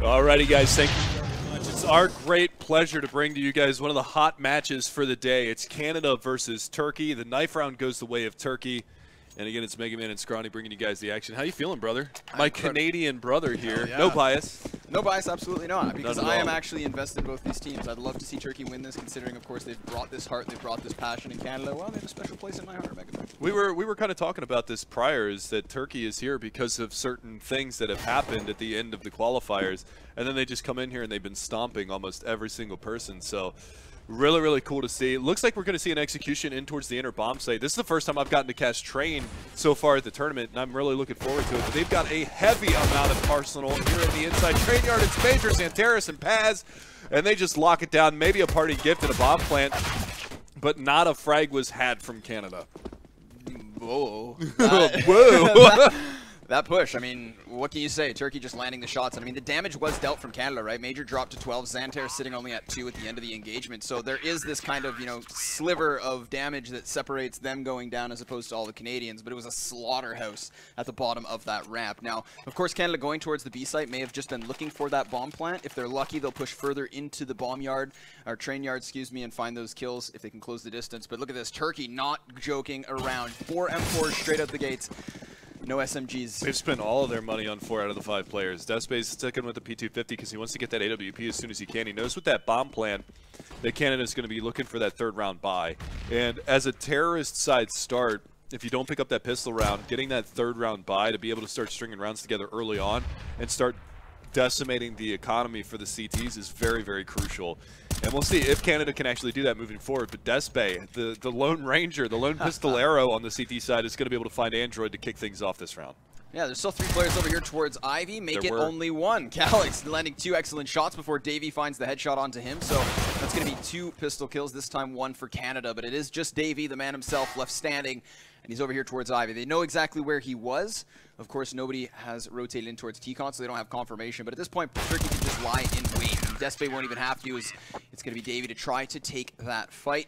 Alrighty, guys, thank you very much. It's our great pleasure to bring to you guys one of the hot matches for the day. It's Canada versus Turkey. The knife round goes the way of Turkey. And again, it's Mega Man and Scrawny bringing you guys the action. How you feeling, brother? My Canadian brother here. Yeah. No bias. No bias, absolutely not. Because I am all. actually invested in both these teams. I'd love to see Turkey win this, considering, of course, they've brought this heart, they've brought this passion in Canada. Well, they have a special place in my heart, Mega Man. We were kind of talking about this prior, is that Turkey is here because of certain things that have happened at the end of the qualifiers, and then they just come in here and they've been stomping almost every single person. So really, really cool to see. It looks like we're going to see an execution in towards the inner bomb site. This is the first time I've gotten to catch Train so far at the tournament, and I'm really looking forward to it. But they've got a heavy amount of arsenal here in the inside train yard. It's Major, Xanteris, and Paz, and they just lock it down. Maybe a party gift and a bomb plant, but not a frag was had from Canada. Whoa. Whoa. That push, I mean, what can you say? Turkey just landing the shots. And I mean, the damage was dealt from Canada, right? Major dropped to 12, Xanter sitting only at 2 at the end of the engagement. So there is this kind of, you know, sliver of damage that separates them going down as opposed to all the Canadians. But it was a slaughterhouse at the bottom of that ramp. Now, of course, Canada going towards the B site may have just been looking for that bomb plant. If they're lucky, they'll push further into the bomb yard, or train yard, excuse me, and find those kills if they can close the distance. But look at this, Turkey not joking around. 4 M4s straight out the gates. No SMGs. They've spent all of their money on 4 out of the 5 players. Despe's sticking with the P250 because he wants to get that AWP as soon as he can. He knows with that bomb plan that Canada's going to be looking for that 3rd round buy. And as a terrorist side start, if you don't pick up that pistol round, getting that 3rd round buy to be able to start stringing rounds together early on and start decimating the economy for the CTs is very, very crucial. And we'll see if Canada can actually do that moving forward. But Despe, the Lone Ranger, the Lone Pistolero on the CT side is going to be able to find Android to kick things off this round. Yeah, there's still 3 players over here towards Ivy. Make it only 1. Calyx landing 2 excellent shots before Davey finds the headshot onto him. So that's going to be 2 pistol kills, this time 1 for Canada. But it is just Davey, the man himself, left standing. And he's over here towards Ivy. They know exactly where he was. Of course, nobody has rotated in towards T-Con, so they don't have confirmation. But at this point, Turkey can just lie in wait. And Despe won't even have to. It's going to be Davey to try to take that fight.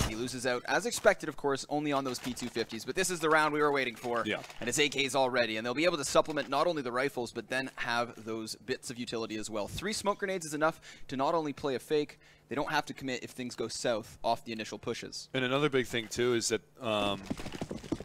He loses out, as expected, of course, only on those P250s. But this is the round we were waiting for. Yeah. And it's AKs already. And they'll be able to supplement not only the rifles, but then have those bits of utility as well. 3 smoke grenades is enough to not only play a fake, they don't have to commit if things go south off the initial pushes. And another big thing, too, is that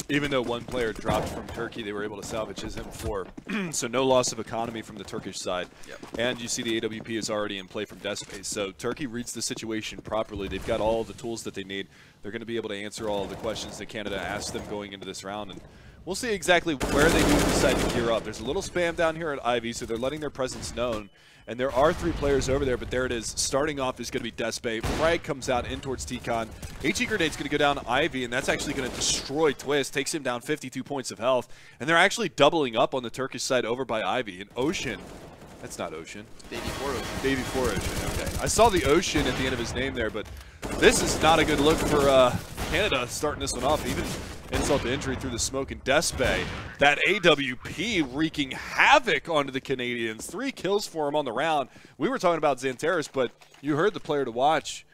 even though 1 player dropped from Turkey, they were able to salvage his M4. So no loss of economy from the Turkish side. Yep. And you see the AWP is already in play from Despe. So Turkey reads the situation properly. They've got all the tools that they need. They're going to be able to answer all of the questions that Canada asked them going into this round. And we'll see exactly where they do decide to gear up. There's a little spam down here at Ivy, so they're letting their presence known. And there are 3 players over there, but there it is. Starting off is going to be Despe. Frag comes out in towards T-Con. HE Grenade's going to go down Ivy, and that's actually going to destroy Twist. Takes him down 52 points of health. And they're actually doubling up on the Turkish side over by Ivy. And Ocean, that's not Ocean. Davey 4 Ocean. Davey 4 Ocean, okay. I saw the Ocean at the end of his name there, but this is not a good look for Canada starting this one off. Even insult to injury through the smoke, and Despe, that AWP wreaking havoc onto the Canadians. 3 kills for him on the round. We were talking about Xanteris, but you heard the player to watch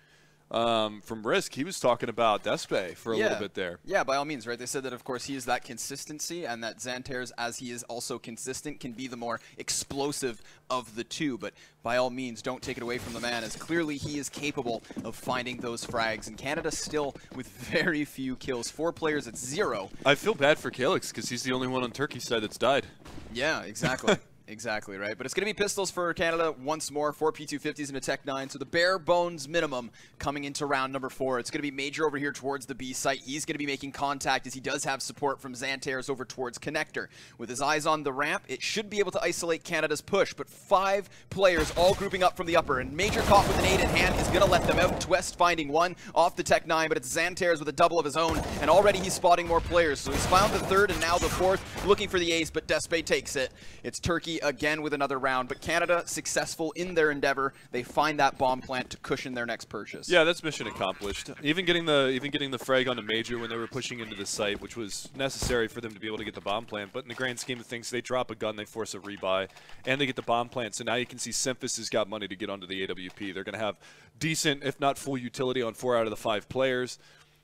from Risk. He was talking about Despe for a little bit there. Yeah, by all means, right? They said that, of course, he is that consistency, and that Xanteris, as he is also consistent, can be the more explosive of the 2. But by all means, don't take it away from the man, as clearly he is capable of finding those frags. And Canada still with very few kills. 4 players at 0. I feel bad for Calyx because he's the only one on Turkey's side that's died. Yeah, exactly. Exactly, right? But it's going to be pistols for Canada once more. 4 P250s and a Tech 9. So the bare bones minimum coming into round number 4. It's going to be Major over here towards the B site. He's going to be making contact as he does have support from Xanteris over towards Connector. With his eyes on the ramp, it should be able to isolate Canada's push. But 5 players all grouping up from the upper. And Major caught with an 8 in hand is going to let them out. Twist finding 1 off the Tech 9. But it's Xanteris with a double of his own. And already he's spotting more players. So he's found the 3rd and now the 4th. Looking for the ace, but Despe takes it. It's Turkey again with another round, but Canada successful in their endeavor. They find that bomb plant to cushion their next purchase. Yeah, that's mission accomplished. Even getting the frag onto Major when they were pushing into the site, which was necessary for them to be able to get the bomb plant. But in the grand scheme of things, they drop a gun, they force a rebuy, and they get the bomb plant. So now you can see Simphis has got money to get onto the AWP. They're going to have decent, if not full, utility on 4 out of the 5 players.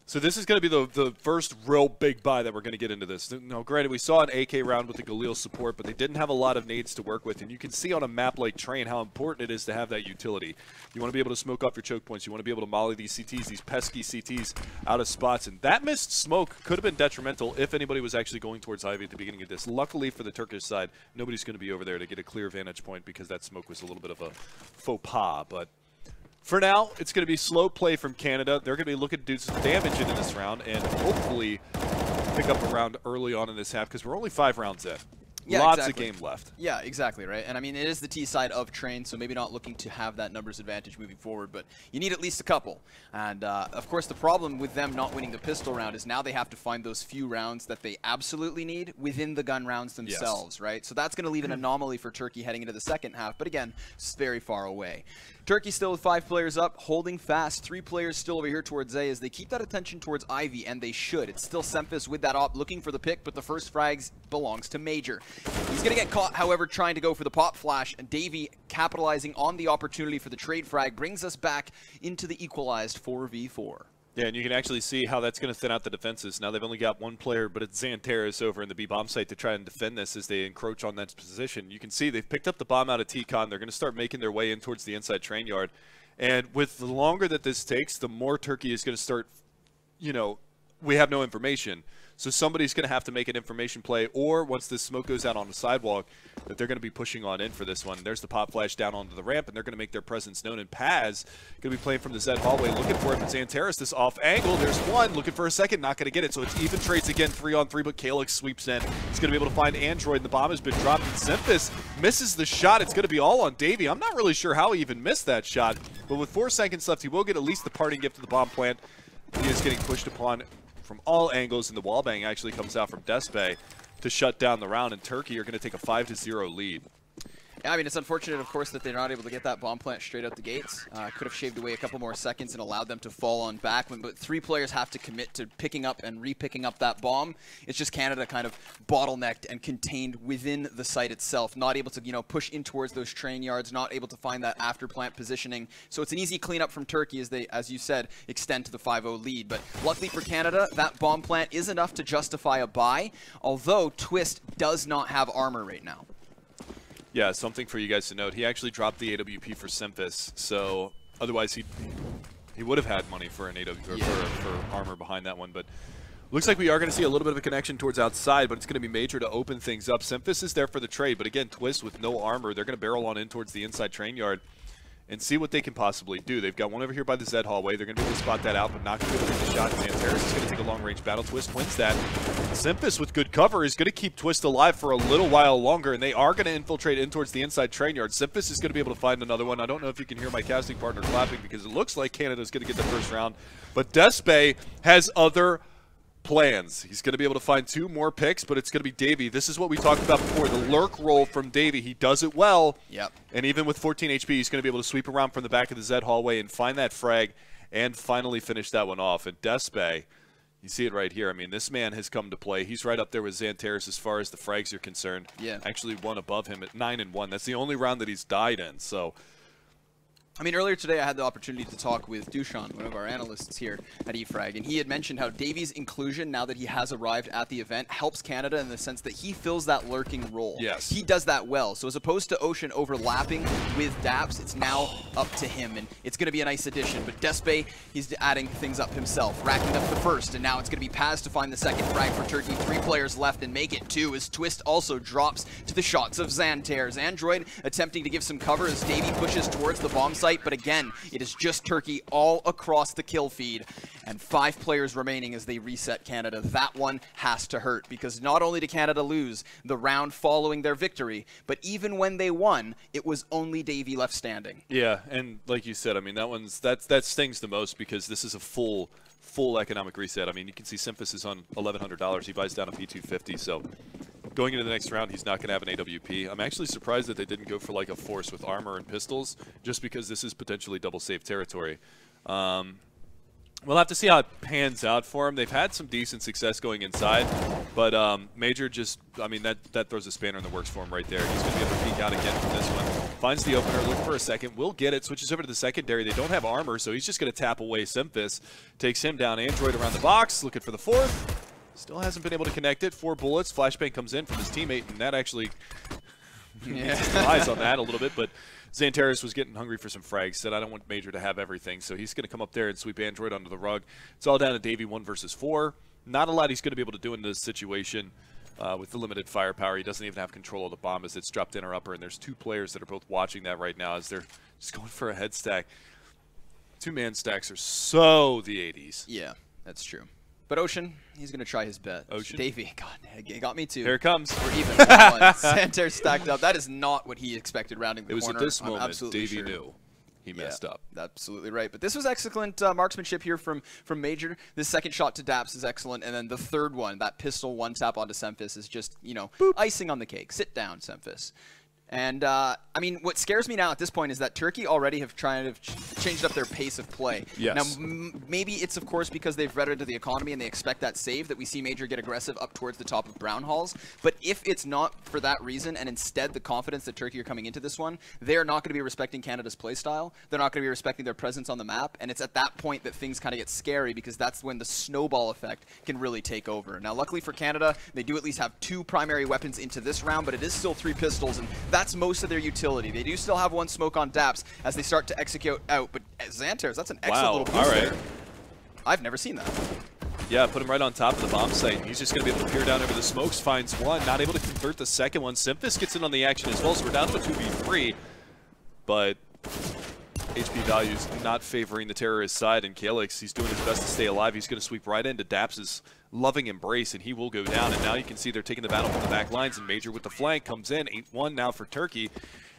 So this is going to be the first real big buy that we're going to get into this. Now, granted, we saw an AK round with the Galil support, but they didn't have a lot of nades to work with. And you can see on a map like Train how important it is to have that utility. You want to be able to smoke off your choke points. You want to be able to molly these CTs, these pesky CTs, out of spots. And that missed smoke could have been detrimental if anybody was actually going towards Ivy at the beginning of this. Luckily for the Turkish side, nobody's going to be over there to get a clear vantage point because that smoke was a little bit of a faux pas. But for now, it's going to be slow play from Canada. They're going to be looking to do some damage into this round and hopefully pick up a round early on in this half because we're only 5 rounds in. Yeah, Lots exactly. of game left. Yeah, exactly, right? And I mean, it is the T side of Train, so maybe not looking to have that numbers advantage moving forward, but you need at least a couple. And of course, the problem with them not winning the pistol round is now they have to find those few rounds that they absolutely need within the gun rounds themselves, right? So that's going to leave an anomaly for Turkey heading into the second half, but again, it's very far away. Turkey still with 5 players up, holding fast. 3 players still over here towards A as they keep that attention towards Ivy, and they should. It's still Semphis with that op looking for the pick, but the first frags belongs to Major. He's going to get caught, however, trying to go for the pop flash, and Davey capitalizing on the opportunity for the trade frag brings us back into the equalized 4v4. Yeah, and you can actually see how that's going to thin out the defenses. Now they've only got 1 player, but it's Xanteris over in the B-bomb site to try and defend this as they encroach on that position. You can see they've picked up the bomb out of T-Con. They're going to start making their way in towards the inside train yard. And with the longer that this takes, the more Turkey is going to start, you know, we have no information. So somebody's going to have to make an information play, or once this smoke goes out on the sidewalk, that they're going to be pushing on in for this one. There's the pop flash down onto the ramp, and they're going to make their presence known. And Paz going to be playing from the Z hallway, looking for it. But Xanteris, this off angle, there's one, looking for a second, not going to get it. So it's even trades again, 3-on-3, but Kalix sweeps in. He's going to be able to find Android, and the bomb has been dropped. And Semphis misses the shot. It's going to be all on Davey. I'm not really sure how he even missed that shot, but with 4 seconds left, he will get at least the parting gift of the bomb plant. He is getting pushed upon from all angles, and the wallbang actually comes out from Despe to shut down the round, and Turkey are going to take a 5-0 lead. Yeah, I mean, it's unfortunate, of course, that they're not able to get that bomb plant straight out the gates. Could have shaved away a couple more seconds and allowed them to fall on back. But 3 players have to commit to picking up and re-picking up that bomb. It's just Canada kind of bottlenecked and contained within the site itself, not able to, you know, push in towards those train yards, not able to find that after plant positioning. So it's an easy cleanup from Turkey as they, as you said, extend to the 5-0 lead. But luckily for Canada, that bomb plant is enough to justify a buy, although Twist does not have armor right now. Yeah, something for you guys to note. He actually dropped the AWP for Semphis, so otherwise he would have had money for an AWP for armor behind that one. But looks like we are going to see a little bit of a connection towards outside, but it's going to be Major to open things up. Semphis is there for the trade, but again, Twist with no armor. They're going to barrel on in towards the inside train yard and see what they can possibly do. They've got one over here by the Z hallway. They're going to be able to spot that out, but not going to be able to hit the shot. Xanteris is going to take a long-range battle. Twist wins that. Semphis with good cover is going to keep Twist alive for a little while longer, and they are going to infiltrate in towards the inside train yard. Semphis is going to be able to find another one. I don't know if you can hear my casting partner clapping because it looks like Canada's going to get the first round, but Despe has other plans. He's going to be able to find 2 more picks, but it's going to be Davey. This is what we talked about before, the lurk roll from Davey. He does it well. Yep. And even with 14 HP, he's going to be able to sweep around from the back of the Z hallway and find that frag and finally finish that one off. And Despe, you see it right here. I mean, this man has come to play. He's right up there with Xanteris as far as the frags are concerned. Yeah. Actually one above him at 9-1. That's the only round that he's died in. So I mean, earlier today I had the opportunity to talk with Defiand, one of our analysts here at eFrag, and he had mentioned how Davey's inclusion, now that he has arrived at the event, helps Canada in the sense that he fills that lurking role. Yes. He does that well. So as opposed to Ocean overlapping with Daps, it's now up to him, and it's going to be a nice addition. But Despe, he's adding things up himself, racking up the first, and now it's going to be Paz to find the second frag for Turkey. 3 players left and make it 2 as Twist also drops to the shots of Xanteris. Android attempting to give some cover as Davey pushes towards the bomb site. But again, it is just Turkey all across the kill feed, and 5 players remaining as they reset Canada. That one has to hurt, because not only did Canada lose the round following their victory, but even when they won, it was only Davey left standing. yeah, and like you said, I mean, that stings the most because this is a full economic reset. I mean, you can see Semphis is on $1,100. He buys down a P250, so going into the next round, he's not going to have an AWP. I'm actually surprised that they didn't go for like a force with armor and pistols, just because this is potentially double safe territory. We'll have to see how it pans out for him. They've had some decent success going inside, but Major just, I mean, that throws a spanner in the works for him right there. He's going to be able to peek out again from this one. finds the opener, looking for a second, will get it, switches over to the secondary. They don't have armor, so he's just going to tap away Simphis. Takes him down. Android around the box, looking for the fourth. Still hasn't been able to connect it. 4 bullets. Flashbang comes in from his teammate, and that actually eyes on that a little bit, but Xantares was getting hungry for some frags, said I don't want Major to have everything, so he's going to come up there and sweep Android under the rug. It's all down to Davey 1 versus 4. Not a lot he's going to be able to do in this situation with the limited firepower. He doesn't even have control of the bomb as it's dropped in or upper, and there's 2 players that are both watching that right now as they're just going for a head stack. 2-man stacks are so the 80s. Yeah, that's true. But Ocean, he's going to try his bet. Ocean? Davey, God, it got me too. Here it comes. We're even. Xantares stacked up. That is not what he expected rounding the corner. It was at this moment Davey knew he messed up. Absolutely right. But this was excellent marksmanship here from Major. This second shot to Daps is excellent. And then the third one, that pistol one-tap onto Simphis is just, you know, boop, icing on the cake. Sit down, Simphis. And, I mean, what scares me now at this point is that Turkey already have changed up their pace of play. Yes. Now, maybe it's, of course, because they've read into the economy and they expect that save that we see Major get aggressive up towards the top of Brown Halls. But if it's not for that reason and instead the confidence that Turkey are coming into this one, they're not going to be respecting Canada's play style. They're not going to be respecting their presence on the map. And it's at that point that things kind of get scary because that's when the snowball effect can really take over. Now, luckily for Canada, they do at least have 2 primary weapons into this round, but it is still 3 pistols, and that's most of their utility. They do still have 1 smoke on Daps as they start to execute out, but Xantares, that's an excellent little boost there. I've never seen that. Yeah, put him right on top of the bomb site. He's just going to be able to peer down over the smokes, finds one, not able to convert the second one. Simphis gets in on the action as well, so we're down to a 2v3, but HP values not favoring the terrorist side, and Calyx, he's doing his best to stay alive. He's going to sweep right into Daps' loving embrace, and he will go down. And now you can see they're taking the battle from the back lines, and Major with the flank comes in. 8-1 now for Turkey.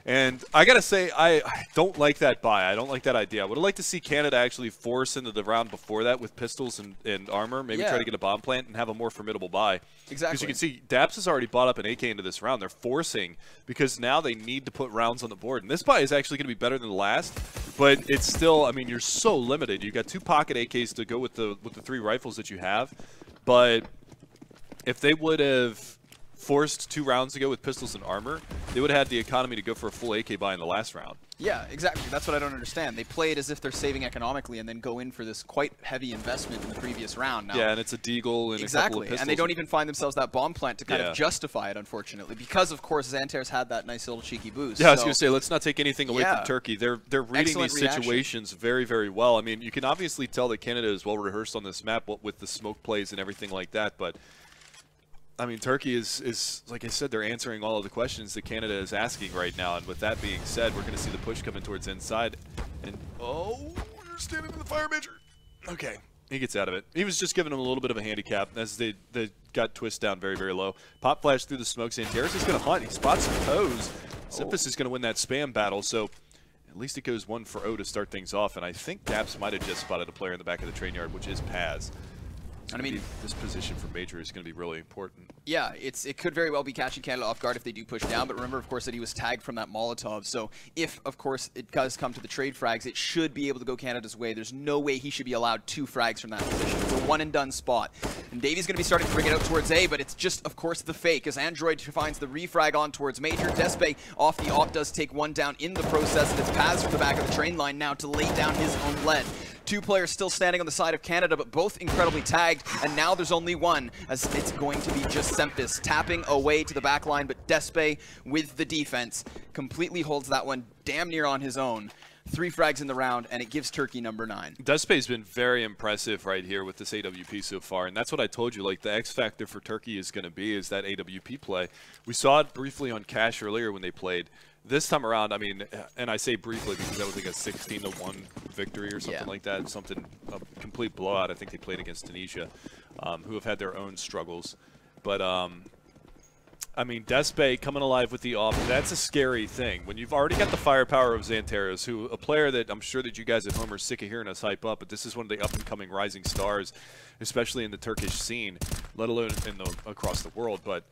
And I got to say, I don't like that buy. I don't like that idea. I would have liked to see Canada actually force into the round before that with pistols and armor, maybe try to get a bomb plant and have a more formidable buy. Exactly. Because you can see Daps has already bought up an AK into this round. They're forcing because now they need to put rounds on the board. And this buy is actually going to be better than the last, but it's still, I mean, you're so limited. You've got 2 pocket AKs to go with the 3 rifles that you have. But if they would have forced 2 rounds to go with pistols and armor, they would have had the economy to go for a full AK buy in the last round. Yeah, exactly. That's what I don't understand. They play it as if they're saving economically and then go in for this quite heavy investment in the previous round. Now, yeah, and it's a deagle and a couple of pistols. And they don't even find themselves that bomb plant to kind of justify it, unfortunately, because, of course, Xantares had that nice little cheeky boost. Yeah, I was going to say, let's not take anything away from Turkey. They're reading these situations very, very well. I mean, you can obviously tell that Canada is well rehearsed on this map with the smoke plays and everything like that, but I mean, Turkey is, like I said, they're answering all of the questions that Canada is asking right now. And with that being said, we're going to see the push coming towards inside. And, oh, we're standing in the fire, Major. Okay, he gets out of it. He was just giving him a little bit of a handicap as they got twist down very, very low. Pop flash through the smokes. Xantares is going to hunt. He spots some toes. Simphis is going to win that spam battle. So at least it goes 1-0 to start things off. And I think Daps might have just spotted a player in the back of the train yard, which is Paz. I mean, this position for Major is going to be really important. Yeah, it could very well be catching Canada off guard if they do push down, but remember, of course, that he was tagged from that Molotov, so if, of course, it does come to the trade frags, it should be able to go Canada's way. There's no way he should be allowed 2 frags from that position. It's a one-and-done spot. And Davey's going to be starting to bring it out towards A, but it's just, of course, the fake, as Android finds the refrag on towards Major. Despe off the op does take 1 down in the process, and it's Paz from the back of the train line now to lay down his own lead. 2 players still standing on the side of Canada, but both incredibly tagged, and now there's only 1, as it's going to be just Simphis tapping away to the back line, but Despe with the defense completely holds that one damn near on his own. 3 frags in the round, and it gives Turkey number 9. Despe's been very impressive right here with this AWP so far, and that's what I told you, like, the X factor for Turkey is going to be is that AWP play. We saw it briefly on Cash earlier when they played. This time around, I mean, and I say briefly because that was like a 16-1 victory or something like that, a complete blowout. I think they played against Tunisia, who have had their own struggles. But, I mean, Despe coming alive with the off, that's a scary thing. When you've already got the firepower of Xantares, who a player that I'm sure that you guys at home are sick of hearing us hype up, but this is one of the up-and-coming rising stars, especially in the Turkish scene, let alone across the world. But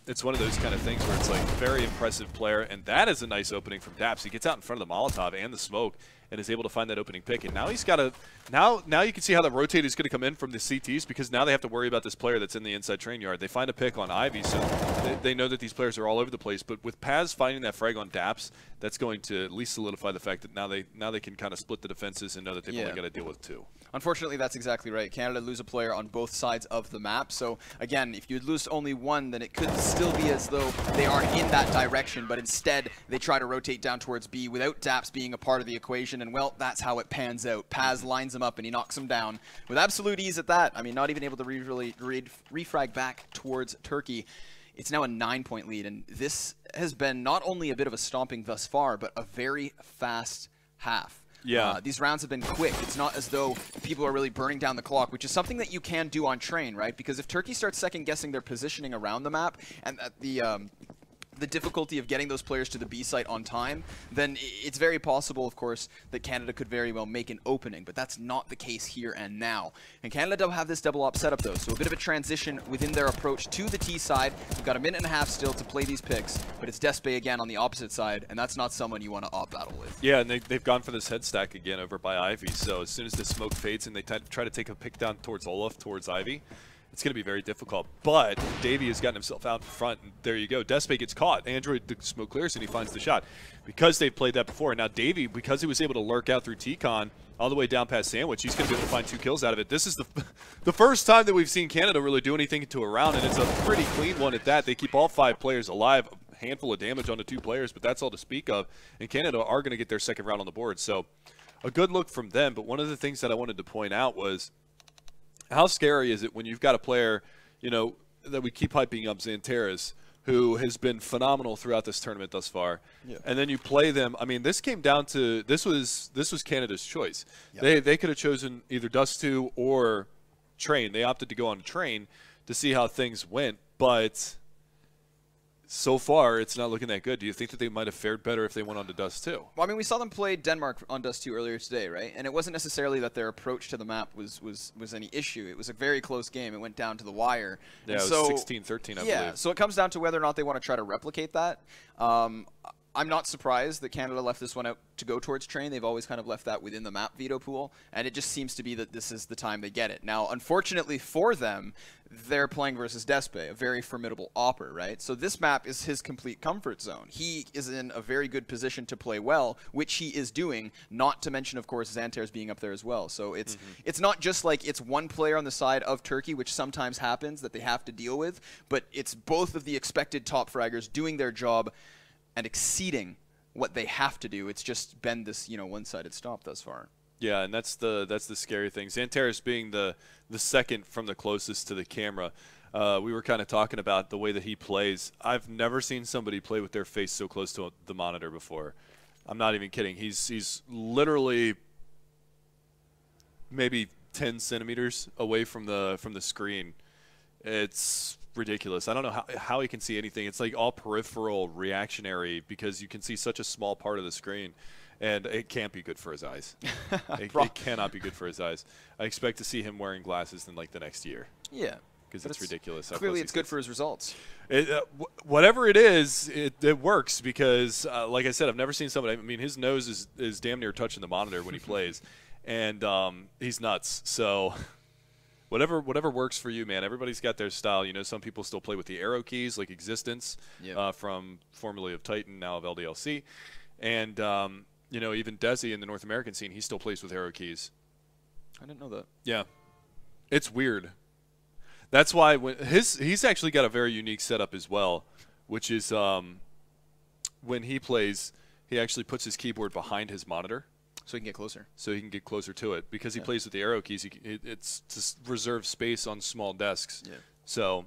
It's one of those kind of things where it's like very impressive player, and that is a nice opening from Daps. He gets out in front of the Molotov and the smoke and is able to find that opening pick. And now he's got a now you can see how the rotate is going to come in from the CTs, because now they have to worry about this player that's in the inside train yard. They find a pick on Ivy, so they know that these players are all over the place. But with Paz finding that frag on Daps, that's going to at least solidify the fact that now they can kind of split the defenses and know that they've only got to deal with 2. Unfortunately, that's exactly right. Canada lose a player on both sides of the map. So again, if you lose only one, then it could still be as though they are in that direction, but instead they try to rotate down towards B without Daps being a part of the equation, and well, that's how it pans out. Paz lines him up and he knocks him down with absolute ease at that. I mean, not even able to refrag back towards Turkey. It's now a 9-point lead, and this has been not only a bit of a stomping thus far, but a very fast half. Yeah. These rounds have been quick. It's not as though people are really burning down the clock, which is something that you can do on train, right? Because if Turkey starts second-guessing their positioning around the map, and the difficulty of getting those players to the B site on time, then it's very possible, of course, that Canada could very well make an opening, but that's not the case here and now. And Canada don't have this double op setup though, so a bit of a transition within their approach to the T side. We've got a minute and a half still to play these picks, but it's Despe again on the opposite side, and that's not someone you want to op battle with. Yeah, and they've gone for this head stack again over by Ivy, so as soon as the smoke fades and they try to take a pick down towards Olaf, towards Ivy, it's going to be very difficult. But Davey has gotten himself out in front, and there you go. Despe gets caught. Android, the smoke clears, and he finds the shot. Because they've played that before, and now Davey, because he was able to lurk out through T-Con all the way down past Sandwich, he's going to be able to find 2 kills out of it. This is the first time that we've seen Canada really do anything to a round, and it's a pretty clean one at that. They keep all 5 players alive, a handful of damage on the 2 players, but that's all to speak of. And Canada are going to get their second round on the board. So a good look from them. But one of the things that I wanted to point out was how scary is it when you've got a player, you know, that we keep hyping up, Xanteras, who has been phenomenal throughout this tournament thus far. Yeah. And then you play them. I mean, this came down to this was Canada's choice. Yep. They could have chosen either Dust 2 or Train. They opted to go on Train to see how things went, but so far it's not looking that good. Do you think that they might have fared better if they went on to Dust 2? Well, I mean, we saw them play Denmark on Dust 2 earlier today, right? And it wasn't necessarily that their approach to the map was any issue. It was a very close game. It went down to the wire. Yeah, and it was 16-13, I believe. Yeah, so it comes down to whether or not they want to try to replicate that. I'm not surprised that Canada left this one out to go towards Train. They've always kind of left that within the map veto pool, and it just seems to be that this is the time they get it. Now, unfortunately for them, they're playing versus Despe, a very formidable opper, right? So this map is his complete comfort zone. He is in a very good position to play well, which he is doing, not to mention, of course, Xanteras being up there as well. So it's not just like it's one player on the side of Turkey, which sometimes happens that they have to deal with, but it's both of the expected top fraggers doing their job and exceeding what they have to do. It's just been this, you know, one-sided stop thus far. Yeah, and that's the scary thing. Xanteras being the second from the closest to the camera. We were kind of talking about the way that he plays. I've never seen somebody play with their face so close to the monitor before. I'm not even kidding. He's literally maybe 10 centimeters away from the screen. It's ridiculous. I don't know how he can see anything. It's like all peripheral reactionary because you can see such a small part of the screen, and it can't be good for his eyes. It cannot be good for his eyes. I expect to see him wearing glasses in like the next year. Yeah. Because it's ridiculous. Clearly it's good for his results. Whatever it is, it works because, like I said, I've never seen somebody. I mean, his nose is damn near touching the monitor when he plays, and he's nuts. So whatever works for you, man. Everybody's got their style. You know, some people still play with the arrow keys, like Existence, from formerly of Titan, now of LDLC, and you know, even Desi in the North American scene, he still plays with arrow keys. I didn't know that. Yeah, it's weird. That's why when he's actually got a very unique setup as well, which is when he plays, he actually puts his keyboard behind his monitor. So he can get closer. So he can get closer to it. Because he plays with the arrow keys, it's to reserve space on small desks. Yeah. So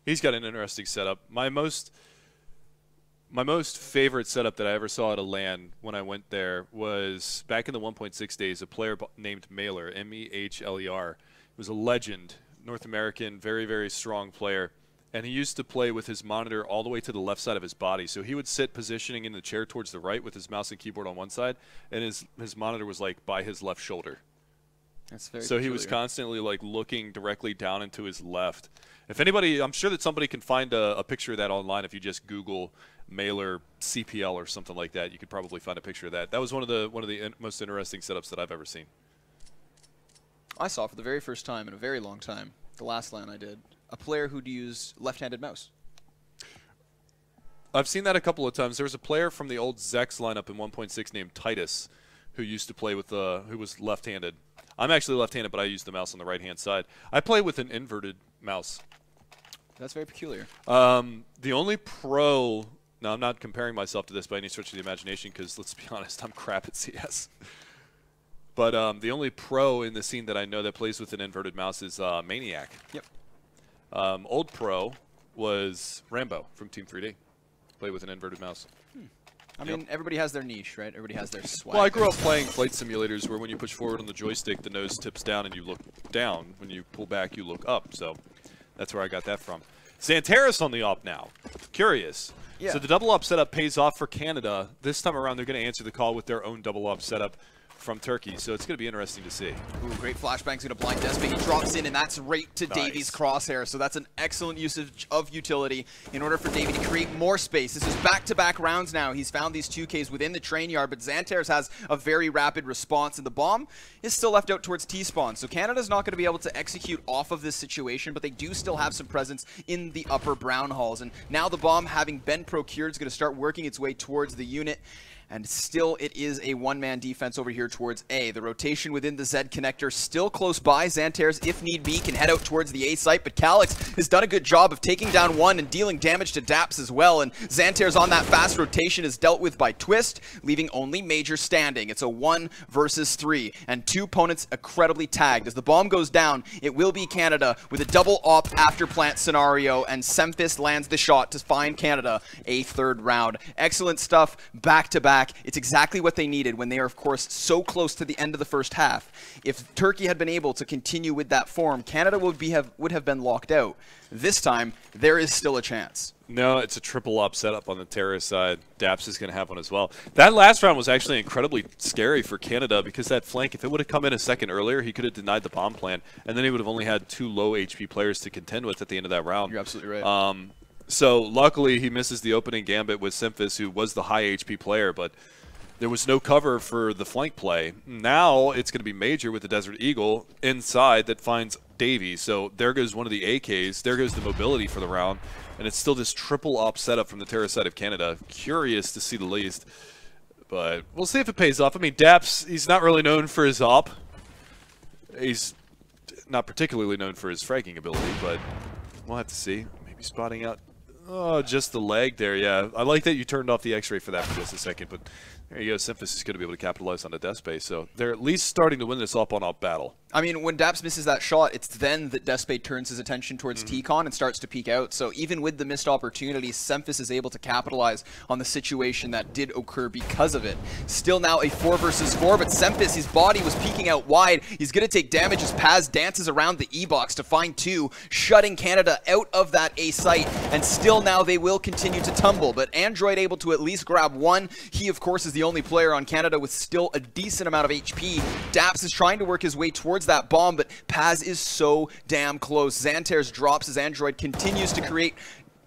he's got an interesting setup. My most favorite setup that I ever saw at a LAN when I went there was back in the 1.6 days, a player named Mehler, M-E-H-L-E-R. He was a legend, North American, very, very strong player. And he used to play with his monitor all the way to the left side of his body. So he would sit positioning in the chair towards the right with his mouse and keyboard on one side, and his monitor was like by his left shoulder. That's very So he was constantly like looking directly down into his left. If anybody, I'm sure that somebody can find a picture of that online. If you just Google Mailer CPL or something like that, you could probably find a picture of that. That was one of the most interesting setups that I've ever seen. I saw for the very first time in a very long time, the last LAN I did, a player who'd use left-handed mouse. I've seen that a couple of times. There was a player from the old Zex lineup in 1.6 named Titus who used to play with who was left-handed. I'm actually left-handed, but I use the mouse on the right-hand side. I play with an inverted mouse. That's very peculiar. The only pro, now I'm not comparing myself to this by any stretch of the imagination because let's be honest, I'm crap at CS. But the only pro in the scene that I know that plays with an inverted mouse is Maniac. Yep. Old pro was Rambo from Team 3D. Play with an inverted mouse. I mean, everybody has their niche, right? Everybody has their swag. Well, I grew up playing flight simulators where when you push forward on the joystick, the nose tips down and you look down. When you pull back, you look up. So that's where I got that from. Xantaris on the op now. Curious. Yeah. So the double op setup pays off for Canada. This time around, they're going to answer the call with their own double op setup from Turkey, so it's going to be interesting to see. Ooh, great flashbang's going to blind Despot. He drops in, and that's right to Davy's crosshair. So that's an excellent usage of utility in order for Davy to create more space. This is back-to-back rounds now. He's found these 2Ks within the train yard, but Xantaris has a very rapid response, and the bomb is still left out towards T-spawn. So Canada's not going to be able to execute off of this situation, but they do still have some presence in the upper brown halls. And now the bomb, having been procured, is going to start working its way towards the unit. And still, it is a one-man defense over here towards A. The rotation within the Z connector still close by. Xantaris, if need be, can head out towards the A site, but Calyx has done a good job of taking down one and dealing damage to Daps as well. And Xantaris on that fast rotation is dealt with by Twist, leaving only Major standing. It's a 1 versus 3, and two opponents incredibly tagged. As the bomb goes down, it will be Canada with a double op after plant scenario, and Semphis lands the shot to find Canada a third round. Excellent stuff, back-to-back. It's exactly what they needed when they are, of course, so close to the end of the first half. If Turkey had been able to continue with that form, Canada would have been locked out. This time, there is still a chance. No, it's a triple op setup on the terrorist side. Daps is going to have one as well. That last round was actually incredibly scary for Canada because that flank, if it would have come in a second earlier, he could have denied the bomb plan, and then he would have only had 2 low HP players to contend with at the end of that round. You're absolutely right. So luckily he misses the opening gambit with Semphis, who was the high HP player, but there was no cover for the flank play. Now it's going to be Major with the Desert Eagle inside that finds Davy. So there goes one of the AKs. There goes the mobility for the round. And it's still this triple op setup from the terrorist side of Canada. Curious to see the least. But we'll see if it pays off. I mean, Daps, he's not really known for his op. He's not particularly known for his fragging ability, but we'll have to see. Maybe spotting out. Oh, just the leg there, yeah. I like that you turned off the X-ray for that for just a second, but there you go. Semphis is going to be able to capitalize on the Despot, so they're at least starting to win this op-on-op battle. I mean, when Daps misses that shot, it's then that Despot turns his attention towards T-Con and starts to peek out. So even with the missed opportunities, Semphis is able to capitalize on the situation that did occur because of it. Still now a 4 versus 4, but Semphis, his body was peeking out wide. He's going to take damage as Paz dances around the E-box to find 2, shutting Canada out of that A site. And still now they will continue to tumble, but Android able to at least grab 1. He, of course, is the only player on Canada with still a decent amount of HP. Daps is trying to work his way towards that bomb, but Paz is so damn close. Xantaris drops as Android continues to create...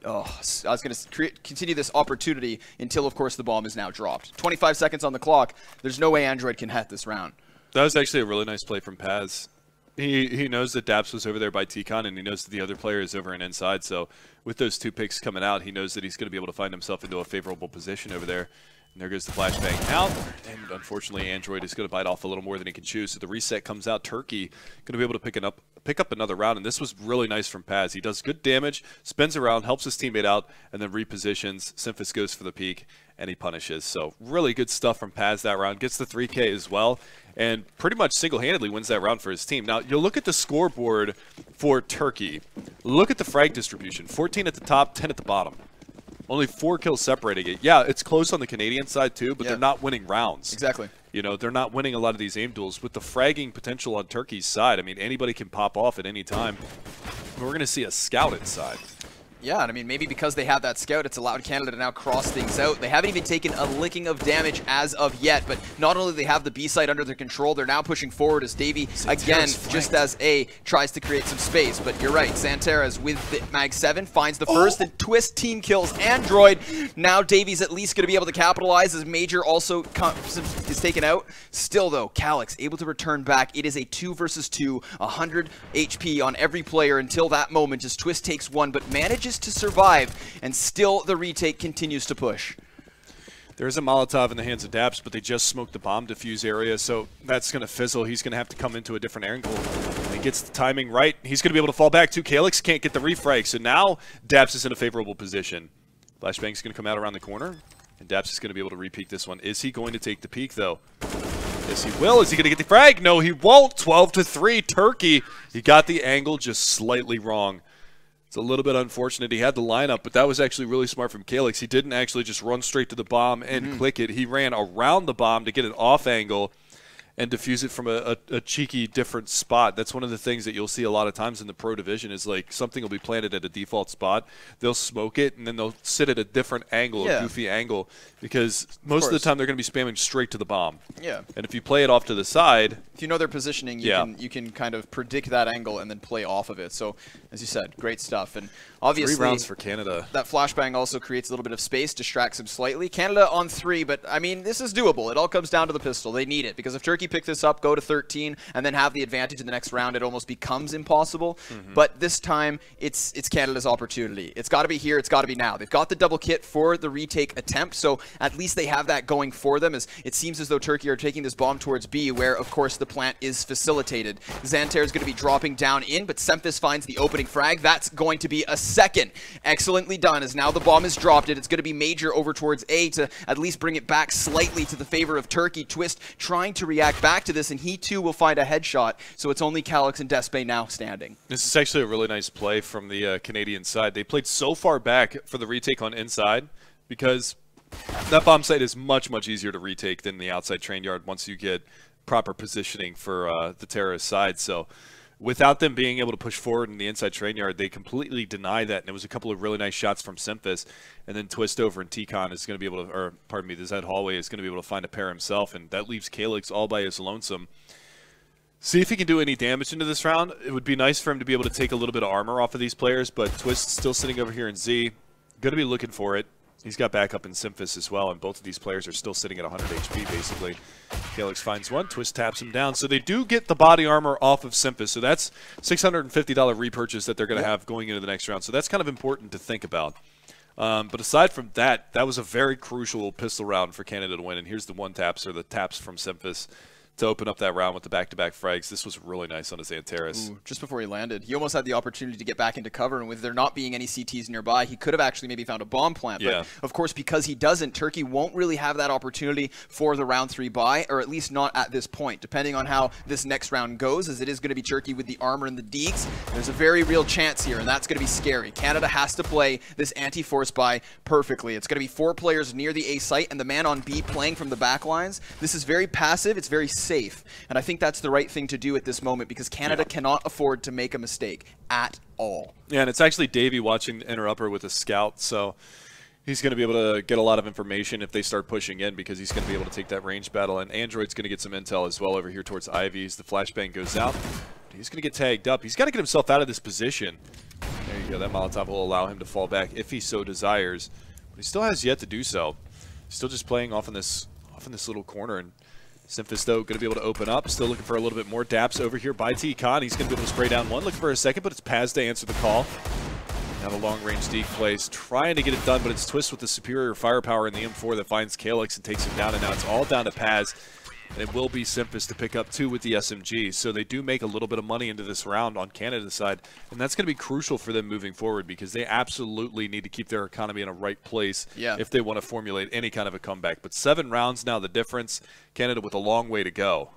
Oh, I was going to continue this opportunity until, of course, the bomb is now dropped. 25 seconds on the clock. There's no way Android can hat this round. That was actually a really nice play from Paz. He knows that Daps was over there by T-Con, and he knows that the other player is over and inside, so with those 2 picks coming out, he knows that he's going to be able to find himself into a favorable position over there. And there goes the flashbang out, and unfortunately Android is going to bite off a little more than he can chew, so the reset comes out. Turkey going to be able to pick up another round, and this was really nice from Paz. He does good damage, spins around, helps his teammate out, and then repositions. Semphis goes for the peak, and he punishes. So really good stuff from Paz that round. Gets the 3K as well, and pretty much single-handedly wins that round for his team. Now, you'll look at the scoreboard for Turkey. Look at the frag distribution. 14 at the top, 10 at the bottom. Only 4 kills separating it. Yeah, it's close on the Canadian side too, but they're not winning rounds. Exactly. You know, they're not winning a lot of these aim duels. With the fragging potential on Turkey's side, I mean, anybody can pop off at any time. We're going to see a scout inside. Yeah, and I mean, maybe because they have that scout, it's allowed Canada to now cross things out. They haven't even taken a licking of damage as of yet, but not only do they have the B site under their control, they're now pushing forward as Davey, again, just as A tries to create some space. But you're right, Santeras with the Mag 7 finds the first, and Twist team kills Android. Now Davey's at least going to be able to capitalize as Major also is taken out. Still though, Calyx able to return back. It is a 2 versus 2, 100 HP on every player until that moment as Twist takes one, but manages to survive, and still the retake continues to push. There's a Molotov in the hands of Daps, but they just smoked the bomb defuse area, so that's going to fizzle. He's going to have to come into a different angle. He gets the timing right. He's going to be able to fall back too. Calyx can't get the refrag, so now Daps is in a favorable position. Flashbang's going to come out around the corner, and Daps is going to be able to re-peek this one. Is he going to take the peek, though? Yes, he will. Is he going to get the frag? No, he won't. 12-3, Turkey. He got the angle just slightly wrong. It's a little bit unfortunate. He had the lineup, but that was actually really smart from Calyx. He didn't actually just run straight to the bomb and click it. He ran around the bomb to get an off angle and defuse it from a cheeky different spot. That's one of the things that you'll see a lot of times in the pro division is like something will be planted at a default spot. They'll smoke it, and then they'll sit at a different angle, a goofy angle, because most of the time they're going to be spamming straight to the bomb. Yeah. And if you play it off to the side, if you know their positioning, you can kind of predict that angle and then play off of it. So, as you said, great stuff. And obviously, 3 rounds for Canada. That flashbang also creates a little bit of space, distracts him slightly. Canada on 3, but I mean, this is doable. It all comes down to the pistol. They need it, because if Turkey pick this up, go to 13, and then have the advantage in the next round, it almost becomes impossible. But this time, it's Canada's opportunity. It's got to be here. It's got to be now. They've got the double kit for the retake attempt, so at least they have that going for them, as it seems as though Turkey are taking this bomb towards B, where, of course, the plant is facilitated. Xantair is going to be dropping down in, but Semphis finds the opening frag. That's going to be a second. Excellently done, as now the bomb is dropped. It's going to be Major over towards A to at least bring it back slightly to the favor of Turkey. Twist trying to react back to this, and he too will find a headshot, so it's only Calyx and Despe now standing. This is actually a really nice play from the Canadian side. They played so far back for the retake on inside because that bomb site is much, much easier to retake than the outside train yard once you get proper positioning for the terrorist side. So without them being able to push forward in the inside train yard, they completely deny that. And it was a couple of really nice shots from Semphis. And then Twist over and T-Con is going to be able to, or pardon me, the Zed Hallway is going to be able to find a pair himself. And that leaves Calyx all by his lonesome. See if he can do any damage into this round. It would be nice for him to be able to take a little bit of armor off of these players. But Twist still sitting over here in Z. Going to be looking for it. He's got backup in Semphis as well, and both of these players are still sitting at 100 HP, basically. Calyx finds one. Twist taps him down. So they do get the body armor off of Semphis. So that's $650 repurchase that they're going to have going into the next round. So that's kind of important to think about. But aside from that, that was a very crucial pistol round for Canada to win. And here's the one taps, or the taps from Semphis, to open up that round with the back-to-back frags. This was really nice on his Xantaris. Just before he landed, he almost had the opportunity to get back into cover, and with there not being any CTs nearby, he could have actually maybe found a bomb plant. But of course, because he doesn't, Turkey won't really have that opportunity for the round 3 buy, or at least not at this point. Depending on how this next round goes, as it is going to be Turkey with the armor and the deeks, there's a very real chance here, and that's going to be scary. Canada has to play this anti-force buy perfectly. It's going to be 4 players near the A site, and the man on B playing from the back lines. This is very passive. It's very safe, and I think that's the right thing to do at this moment, because Canada cannot afford to make a mistake at all. Yeah, and it's actually Davey watching the inner upper with a scout, so he's going to be able to get a lot of information if they start pushing in, because he's going to be able to take that range battle, and Android's going to get some intel as well over here towards Ivy's. The flashbang goes out. He's going to get tagged up. He's got to get himself out of this position. There you go. That Molotov will allow him to fall back if he so desires, but he still has yet to do so. He's still just playing off in this little corner, and Semphis, though, going to be able to open up. Still looking for a little bit more. Daps over here by T-Con. He's going to be able to spray down one. Looking for a second, but it's Paz to answer the call. Now the long-range deke plays, trying to get it done, but it's Twist with the superior firepower in the M4 that finds Calyx and takes him down, and now it's all down to Paz. And it will be Semphis to pick up 2 with the SMG. So they do make a little bit of money into this round on Canada's side. And that's going to be crucial for them moving forward, because they absolutely need to keep their economy in a right place if they want to formulate any kind of a comeback. But 7 rounds now, the difference. Canada with a long way to go.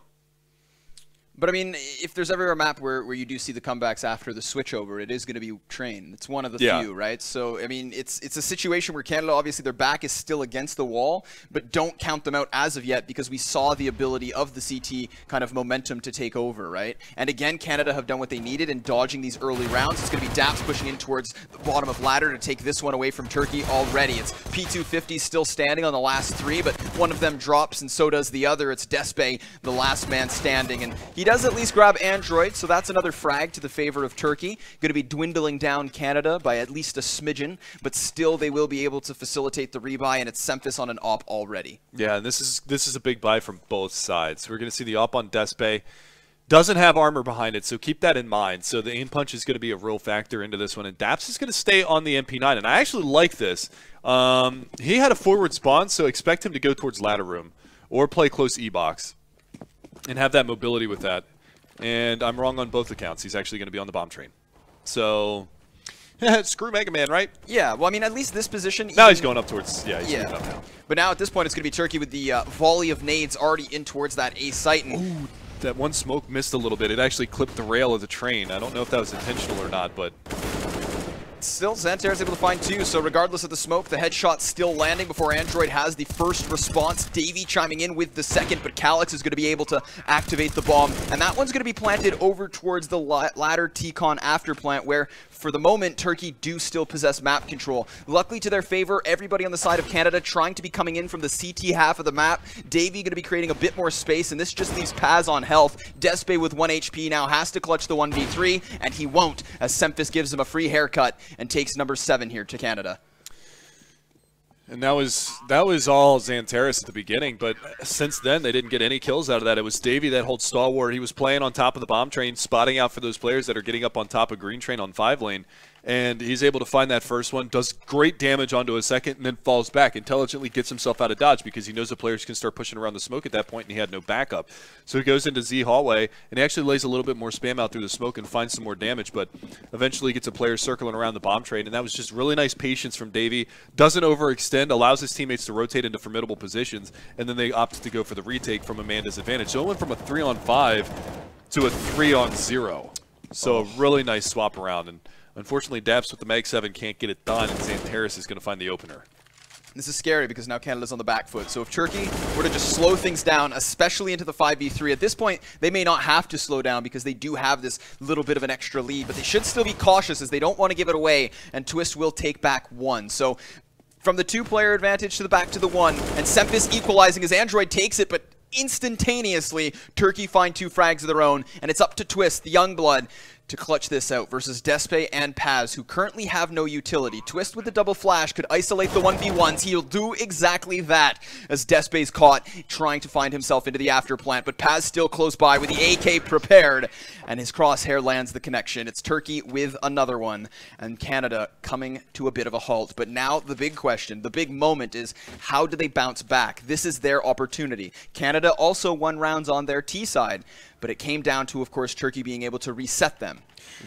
But I mean, if there's ever a map where you do see the comebacks after the switchover, it is going to be Train. It's one of the few, right? So, I mean, it's a situation where Canada, obviously, their back is still against the wall, but don't count them out as of yet because we saw the ability of the CT kind of momentum to take over, right? And again, Canada have done what they needed in dodging these early rounds. It's going to be Daps pushing in towards the bottom of ladder to take this one away from Turkey already. It's P250 still standing on the last 3, but one of them drops and so does the other. It's Despe, the last man standing, and he does at least grab Android, so that's another frag to the favor of Turkey. Going to be dwindling down Canada by at least a smidgen, but still they will be able to facilitate the rebuy, and it's Semphis on an op already. Yeah, and this is a big buy from both sides. We're going to see the op on Despe. Doesn't have armor behind it, so keep that in mind. So the aim punch is going to be a real factor into this one, and Daps is going to stay on the MP9, and I actually like this. He had a forward spawn, so expect him to go towards ladder room or play close E-box and have that mobility with that. And I'm wrong on both accounts. He's actually going to be on the bomb train. So, screw Mega Man, right? Yeah, well, I mean, at least this position... Now he's going up towards... Yeah, he's going up now. But now at this point, it's going to be Turkey with the volley of nades already in towards that A site. And ooh, that one smoke missed a little bit. It actually clipped the rail of the train. I don't know if that was intentional or not, but... Still, Xantair is able to find 2, so regardless of the smoke, the headshot still landing before Android has the first response. Davey chiming in with the second, but Calyx is going to be able to activate the bomb, and that one's going to be planted over towards the ladder T-Con after plant, where for the moment, Turkey do still possess map control. Luckily to their favor, everybody on the side of Canada trying to be coming in from the CT half of the map. Davey going to be creating a bit more space, and this just leaves Paz on health. Despe with 1 HP now has to clutch the 1v3, and he won't, as Semphis gives him a free haircut and takes number 7 here to Canada. And that was all Xantaris at the beginning, but since then they didn't get any kills out of that. It was Davey that holds stalwart. He was playing on top of the bomb train, spotting out for those players that are getting up on top of green train on 5 lane. And he's able to find that first one, does great damage onto a second, and then falls back. Intelligently gets himself out of dodge because he knows the players can start pushing around the smoke at that point, and he had no backup. So he goes into Z hallway, and he actually lays a little bit more spam out through the smoke and finds some more damage, but eventually gets a player circling around the bomb train, and that was just really nice patience from Davey. Doesn't overextend, allows his teammates to rotate into formidable positions, and then they opt to go for the retake from a man disadvantage. So it went from a 3-on-5 to a 3-on-0. So a really nice swap around, and unfortunately, Daps with the Mag 7 can't get it done, and Xantaris is going to find the opener. This is scary because now Canada's on the back foot. So if Turkey were to just slow things down, especially into the 5v3, at this point, they may not have to slow down because they do have this little bit of an extra lead, but they should still be cautious as they don't want to give it away, and Twist will take back 1. So from the 2-player advantage to the back to the 1, and Semphis equalizing as Android takes it, but instantaneously, Turkey find 2 frags of their own, and it's up to Twist, the Youngblood, to clutch this out versus Despe and Paz, who currently have no utility. Twist with the double flash could isolate the 1v1s. He'll do exactly that as Despe's caught trying to find himself into the after plant, but Paz still close by with the AK prepared, and his crosshair lands the connection. It's Turkey with another one, and Canada coming to a bit of a halt. But now the big question, the big moment is, how do they bounce back? This is their opportunity. Canada also won rounds on their T side, but it came down to, of course, Turkey being able to reset them.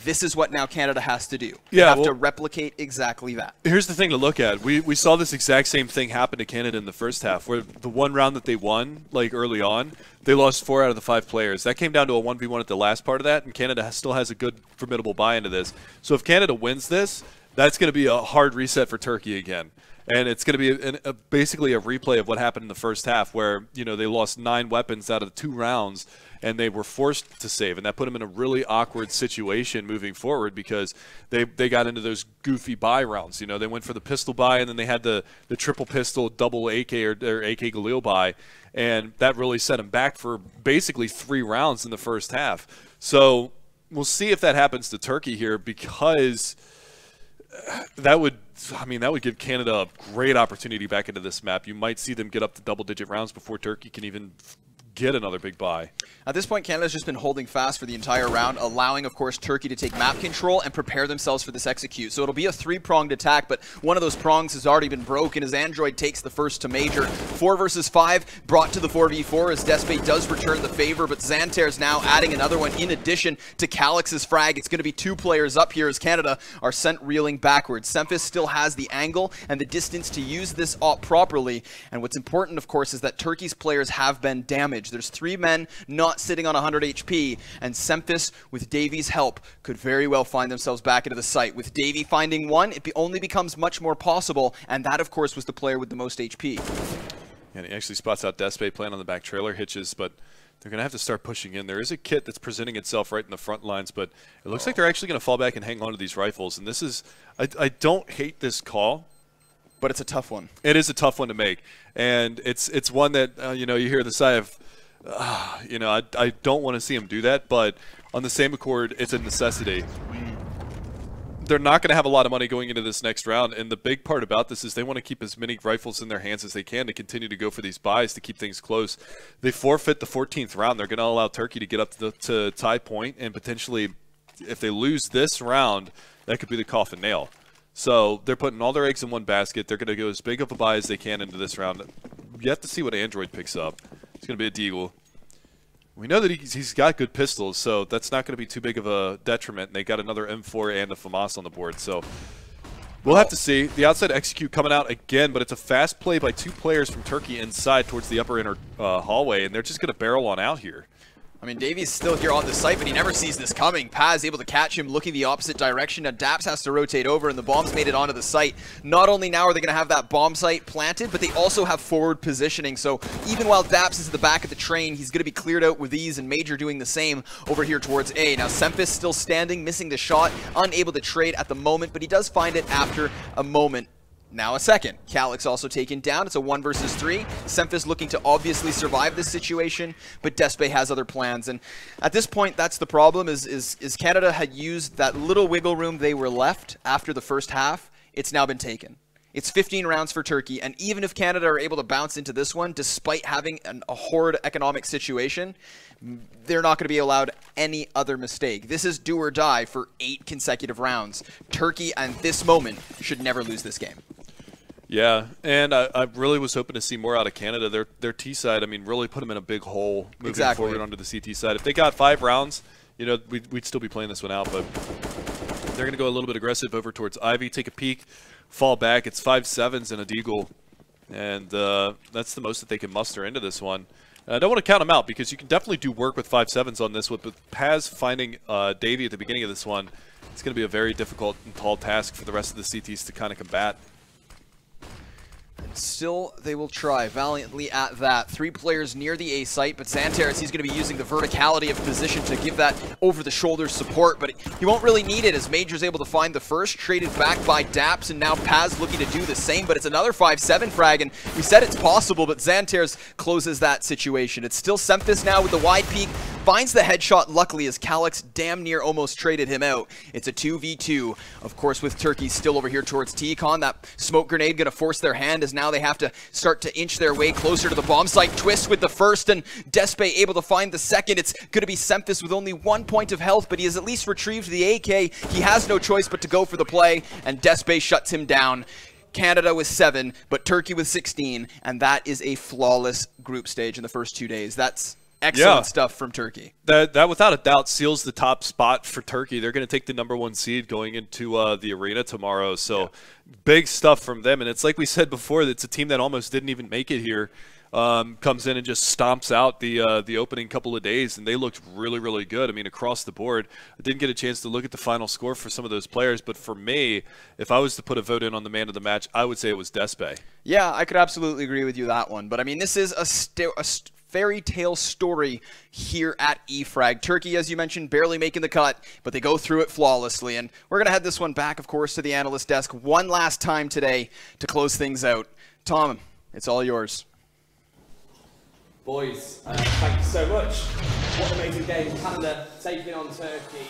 This is what now Canada has to do. They have to replicate exactly that. Here's the thing to look at. We saw this exact same thing happen to Canada in the first half, where the one round that they won, like early on, they lost 4 out of the 5 players. That came down to a 1v1 at the last part of that, and Canada still has a good, formidable buy into this. So if Canada wins this, that's going to be a hard reset for Turkey again. And it's going to be basically a replay of what happened in the first half, where they lost 9 weapons out of the 2 rounds, and they were forced to save, and that put them in a really awkward situation moving forward because they got into those goofy buy rounds. They went for the pistol buy, and then they had the triple pistol, double AK or AK Galil buy, and that really set them back for basically 3 rounds in the first half. So we'll see if that happens to Turkey here, because that would give Canada a great opportunity back into this map. You might see them get up to double-digit rounds before Turkey can even get another big buy. At this point, Canada's just been holding fast for the entire round, allowing, of course, Turkey to take map control and prepare themselves for this execute. So it'll be a 3-pronged attack, but one of those prongs has already been broken as Android takes the first to major. 4 versus 5, brought to the 4v4 as Despe does return the favor, but Xantair's now adding another one in addition to Calyx's frag. It's going to be 2 players up here as Canada are sent reeling backwards. Semphis still has the angle and the distance to use this op properly, and what's important, of course, is that Turkey's players have been damaged. advantage. There's 3 men not sitting on 100 HP, and Semphis, with Davy's help, could very well find themselves back into the site. With Davy finding 1, it only becomes much more possible, and that, of course, was the player with the most HP. And he actually spots out Despe playing on the back trailer hitches, but they're going to have to start pushing in. There is a kit that's presenting itself right in the front lines, but it looks like they're actually going to fall back and hang on to these rifles. And this is, I don't hate this call, but it's a tough one. It is a tough one to make. And it's one that, you know, you hear the sigh of, you know, I don't want to see him do that, but on the same accord, it's a necessity. They're not going to have a lot of money going into this next round, and the big part about this is they want to keep as many rifles in their hands as they can to continue to go for these buys to keep things close. They forfeit the 14th round. They're going to allow Turkey to get up to tie point, and potentially, if they lose this round, that could be the coffin nail. So they're putting all their eggs in one basket. They're going to go as big of a buy as they can into this round. You have to see what Android picks up. It's going to be a deagle. We know that he's got good pistols, so that's not going to be too big of a detriment. And they got another M4 and a FAMAS on the board, so we'll have to see. The outside execute coming out again, but it's a fast play by 2 players from Turkey inside towards the upper inner hallway, and they're just going to barrel on out here. I mean, Davy's still here on the site, but he never sees this coming. Paz able to catch him looking the opposite direction. Now Daps has to rotate over, and the bomb's made it onto the site. Not only now are they going to have that bomb site planted, but they also have forward positioning. So even while Daps is at the back of the train, he's going to be cleared out with ease, and Major doing the same over here towards A. Now Semphis still standing, missing the shot, unable to trade at the moment, but he does find it after a moment. Now a second. Calyx also taken down. It's a 1 versus 3. Semphis looking to obviously survive this situation, but Despe has other plans. And at this point, that's the problem, is Canada had used that little wiggle room they were left after the first half. It's now been taken. It's 15 rounds for Turkey, and even if Canada are able to bounce into this one, despite having a horrid economic situation, they're not going to be allowed any other mistake. This is do or die for 8 consecutive rounds. Turkey, at this moment, should never lose this game. Yeah, and I really was hoping to see more out of Canada. Their T side, I mean, really put them in a big hole moving forward onto the CT side. If they got 5 rounds, you know, we'd still be playing this one out, but they're going to go a little bit aggressive over towards Ivy, take a peek, fall back. It's 5-7s and a deagle, and that's the most that they can muster into this one. And I don't want to count them out because you can definitely do work with 5-7s on this one, but Paz finding Davy at the beginning of this one, it's going to be a very difficult and tall task for the rest of the CTs to kind of combat. And still, they will try valiantly at that. 3 players near the A site, but Xantares, he's going to be using the verticality of position to give that over-the-shoulder support, but he won't really need it as Major's able to find the first, traded back by Daps, and now Paz looking to do the same, but it's another 5-7 frag, and we said it's possible, but Xantares closes that situation. It's still Semphis now with the wide peak, finds the headshot luckily as Calyx damn near almost traded him out. It's a 2v2, of course, with Turkey still over here towards T-Con. That smoke grenade going to force their hand as now they have to start to inch their way closer to the bomb site. Twist with the first, and Despe able to find the second. It's going to be Semphis with only 1 point of health, but he has at least retrieved the AK. He has no choice but to go for the play, and Despe shuts him down. Canada with 7, but Turkey with 16, and that is a flawless group stage in the first 2 days. That's excellent stuff from Turkey. That without a doubt seals the top spot for Turkey. They're going to take the #1 seed going into the arena tomorrow. So big stuff from them. And it's like we said before, it's a team that almost didn't even make it here. Comes in and just stomps out the opening couple of days, and they looked really, really good. I mean, across the board. I didn't get a chance to look at the final score for some of those players, but for me, if I was to put a vote in on the man of the match, I would say it was Despe. Yeah, I could absolutely agree with you that one. But I mean, this is a fairy tale story here at eFrag. Turkey, as you mentioned, barely making the cut, but they go through it flawlessly. And we're going to head this one back, of course, to the analyst desk one last time today to close things out. Tom, it's all yours. Boys, thank you so much. What an amazing game. Canada taking on Turkey.